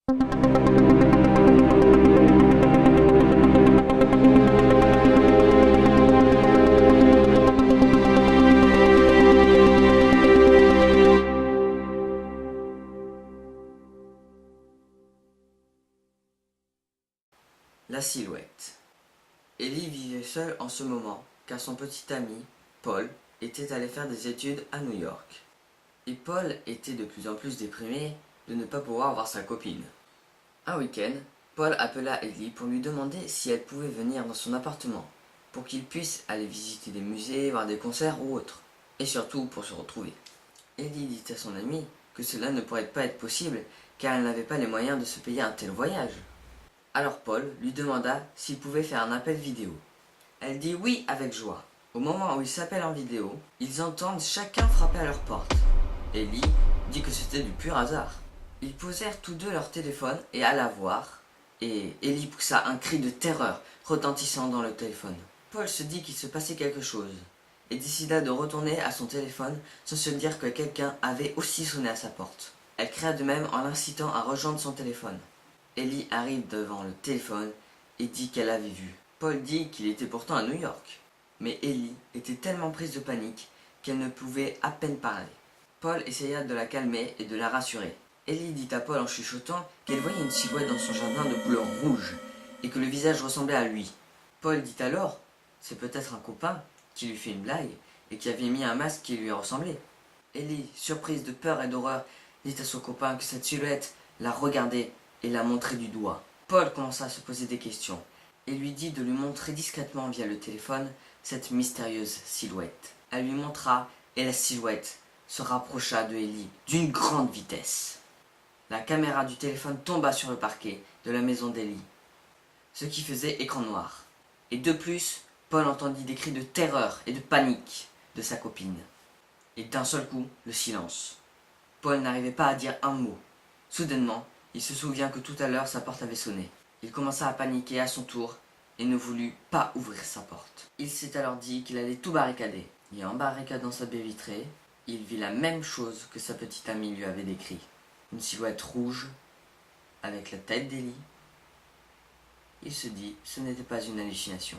La silhouette. Ellie vivait seule en ce moment, car son petit ami, Paul, était allé faire des études à New York. Et Paul était de plus en plus déprimé de ne pas pouvoir voir sa copine. Un week-end, Paul appela Ellie pour lui demander si elle pouvait venir dans son appartement, pour qu'ils puissent aller visiter des musées, voir des concerts ou autre, et surtout pour se retrouver. Ellie dit à son ami que cela ne pourrait pas être possible, car elle n'avait pas les moyens de se payer un tel voyage. Alors Paul lui demanda s'il pouvait faire un appel vidéo. Elle dit oui avec joie. Au moment où ils s'appellent en vidéo, ils entendent chacun frapper à leur porte. Ellie dit que c'était du pur hasard. Ils posèrent tous deux leur téléphone et alla voir, et Ellie poussa un cri de terreur retentissant dans le téléphone. Paul se dit qu'il se passait quelque chose, et décida de retourner à son téléphone sans se dire que quelqu'un avait aussi sonné à sa porte. Elle cria de même en l'incitant à rejoindre son téléphone. Ellie arrive devant le téléphone et dit qu'elle avait vu. Paul dit qu'il était pourtant à New York. Mais Ellie était tellement prise de panique qu'elle ne pouvait à peine parler. Paul essaya de la calmer et de la rassurer. Ellie dit à Paul en chuchotant qu'elle voyait une silhouette dans son jardin de couleur rouge et que le visage ressemblait à lui. Paul dit alors, c'est peut-être un copain qui lui fait une blague et qui avait mis un masque qui lui ressemblait. Ellie, surprise de peur et d'horreur, dit à son copain que cette silhouette la regardait et la montrait du doigt. Paul commença à se poser des questions et lui dit de lui montrer discrètement via le téléphone cette mystérieuse silhouette. Elle lui montra et la silhouette se rapprocha de Ellie d'une grande vitesse. La caméra du téléphone tomba sur le parquet de la maison d'Ellie, ce qui faisait écran noir. Et de plus, Paul entendit des cris de terreur et de panique de sa copine. Et d'un seul coup, le silence. Paul n'arrivait pas à dire un mot. Soudainement, il se souvient que tout à l'heure sa porte avait sonné. Il commença à paniquer à son tour et ne voulut pas ouvrir sa porte. Il s'est alors dit qu'il allait tout barricader. Et en barricadant sa baie vitrée, il vit la même chose que sa petite amie lui avait décrit. Une silhouette rouge avec la tête d'Ellie. Il se dit, ce n'était pas une hallucination.